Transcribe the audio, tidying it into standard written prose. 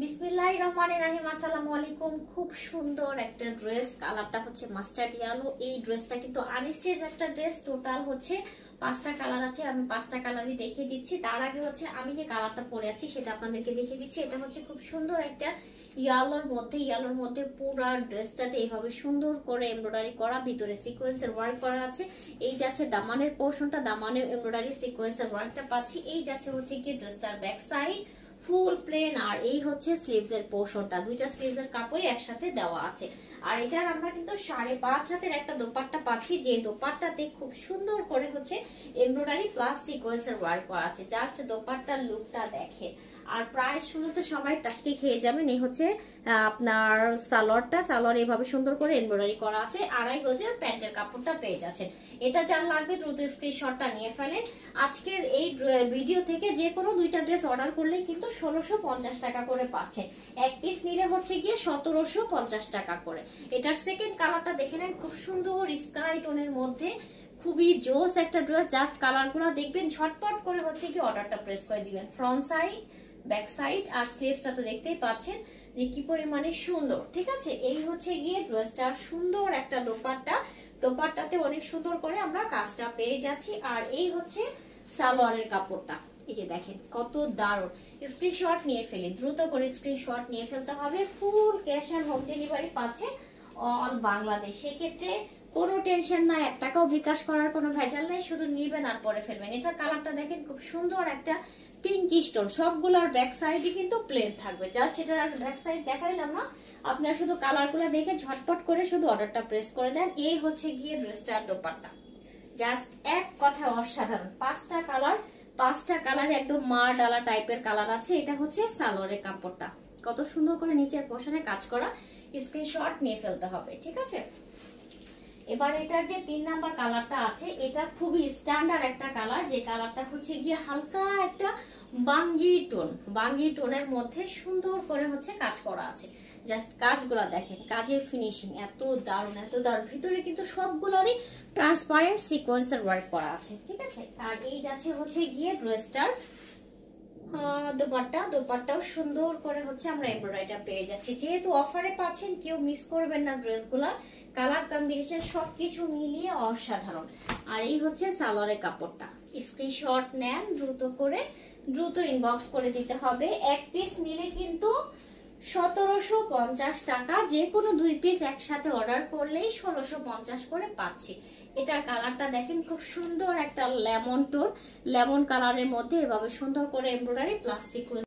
বিসমিল্লাহির রহমানির রহিম। আসসালামু আলাইকুম। খুব সুন্দর একটা ড্রেস, কালারটা হচ্ছে মাস্টার্ড ইয়েলো। এই ড্রেসটা কিন্তু আনস্টিচ একটা ড্রেস, টোটাল হচ্ছে 5টা কালার আছে। আমি 5টা কালারই দেখিয়ে দিচ্ছি। তার আগে হচ্ছে আমি যে কালারটা পরে আছি সেটা আপনাদেরকে দেখিয়ে দিচ্ছি। এটা হচ্ছে খুব সুন্দর একটা ইয়ালোর মধ্যে পুরো ড্রেসটাতে এইভাবে সুন্দর করে এমব্রয়ডারি করা, ভিতরে সিকোয়েন্সের ওয়ার্ক করা আছে। এই যাচ্ছে দামানের পোর্শনটা, দামানে এমব্রয়ডারি সিকোয়েন্সের ওয়ার্কটা পাচ্ছি। এই যাচ্ছে হচ্ছে কি ড্রেসটার ব্যাক সাইড ফুল প্লেন, আর এই হচ্ছে স্লিভস এর পোর্শনটা, দুইটা স্লিভস এর কাপড়ই একসাথে দেওয়া আছে। আর এটার আমরা কিন্তু 5.5 হাতের একটা দোপাট্টা পাচ্ছি, যে দোপাট্টাতে খুব সুন্দর করে হচ্ছে এমব্রয়ডারি প্লাস সিকোয়েন্সের ওয়ার্ক করা আছে। জাস্ট দোপাট্টার লুকটা দেখে। আর প্রায় শুনে তো সবাই টাসকি খেয়ে যাবেন। এই হচ্ছে আপনার সালোয়ার এইভাবে সুন্দর করে এমব্রয়ডারি করা আছে। 2.5 গজের প্যান্টের কাপড়টা পেয়ে যাচ্ছেন। এটা যার লাগবে দ্রুত স্ক্রিনশটটা নিয়ে ফেলেন। আজকের এই ভিডিও থেকে যে কোনো দুইটা ড্রেস অর্ডার করলে কিন্তু 1650 টাকা করে পাচ্ছেন। এক পিস নিলে হচ্ছে গিয়ে 1750 টাকা করে। এটার সেকেন্ড কালারটা দেখে নেন, খুব সুন্দর স্কাই টোনের মধ্যে, খুবই জোস একটা ড্রেস। জাস্ট কালারগুলো দেখবেন, ঝটপট করে হচ্ছে কি অর্ডারটা প্রেস করে দিবেন। ফ্রন্ট সাইড, ব্যাক সাইড আর স্লিভসটা তো দেখতেই পাচ্ছেন যে কি পরিমাণে সুন্দর। ঠিক আছে, এই হচ্ছে গিয়ে ড্রেসটার সুন্দর একটা দোপাট্টাতে অনেক সুন্দর করে আমরা কাজটা পেয়ে যাচ্ছি। আর এই হচ্ছে সালোয়ারের কাপড়টা, এই যে দেখেন কত দারুণ। স্ক্রিনশট নিয়ে ফেলি, দ্রুত করে স্ক্রিনশট নিয়ে ফেলতে হবে। Full cash and home delivery পাচ্ছে অল বাংলাদেশ। সেক্ষেত্রে কোনো টেনশন নাই, 1 টাকাও বিকাশ করার কোনো ভেজাল নাই, শুধু নিবেন আর পরে ফেলবেন। এটা কালারটা দেখেন, খুব সুন্দর একটা পিঙ্ক স্টোন। সবগুলোর ব্যাক সাইডে কিন্তু প্লেন থাকবে। জাস্ট এটার ব্যাক সাইড দেখাইলাম না, আপনারা শুধু কালারগুলো দেখে ঝটপট করে শুধু অর্ডারটা প্রেস করে দেন। এই হচ্ছে গিয়ে ড্রেসটার দোপাট্টা, জাস্ট এক কথা অসাধারণ। 5টা কালার একদম মার ডালা টাইপের কালার আছে। এটা হচ্ছে সালোয়ারের কাপড়টা, কত সুন্দর করে নিচের পোর্শনে কাজ করা। স্ক্রিনশট নিয়ে ফেলতে হবে, ঠিক আছে। এবার এটার যে 3 নাম্বার কালারটা আছে, এটা খুবই স্ট্যান্ডার্ড একটা কালার, যে কালারটা হচ্ছে গিয়ে হালকা একটা বাঙ্গি টোনের মধ্যে সুন্দর করে হচ্ছে কাজ করা আছে। জাস্ট কাজগুলা দেখেন, কাজের ফিনিশিং এত দারুণ। ভিতরে কিন্তু সবগুলোরই ট্রান্সপারেন্ট সিকোয়েন্সের ওয়ার্ক করা আছে, ঠিক আছে। আর এই যাচ্ছে হচ্ছে গিয়ে ড্রেসটার দোপাট্টাও সুন্দর করে হচ্ছে আমরা এমব্রয়ডারিটা পেয়ে যাচ্ছি। যেহেতু অফারে পাচ্ছেন, কেউ মিস করবেন না ড্রেসগুলা, কালার কম্বিনেশন সবকিছু মিলিয়ে অসাধারণ। আর এই হচ্ছে সালোয়ারের কাপড়টা। স্ক্রিনশট নেন দ্রুত ইনবক্স করে দিতে হবে। এক পিস নিলে কিন্তু 1750 টাকা, যে কোনো 2 পিস একসাথে অর্ডার করলেই 1650 করে পাচ্ছি। এটার কালারটা দেখেন, খুব সুন্দর একটা লেমন কালারের মধ্যে এভাবে সুন্দর করে এমব্রয়ডারি প্লাস সিকোয়েন্স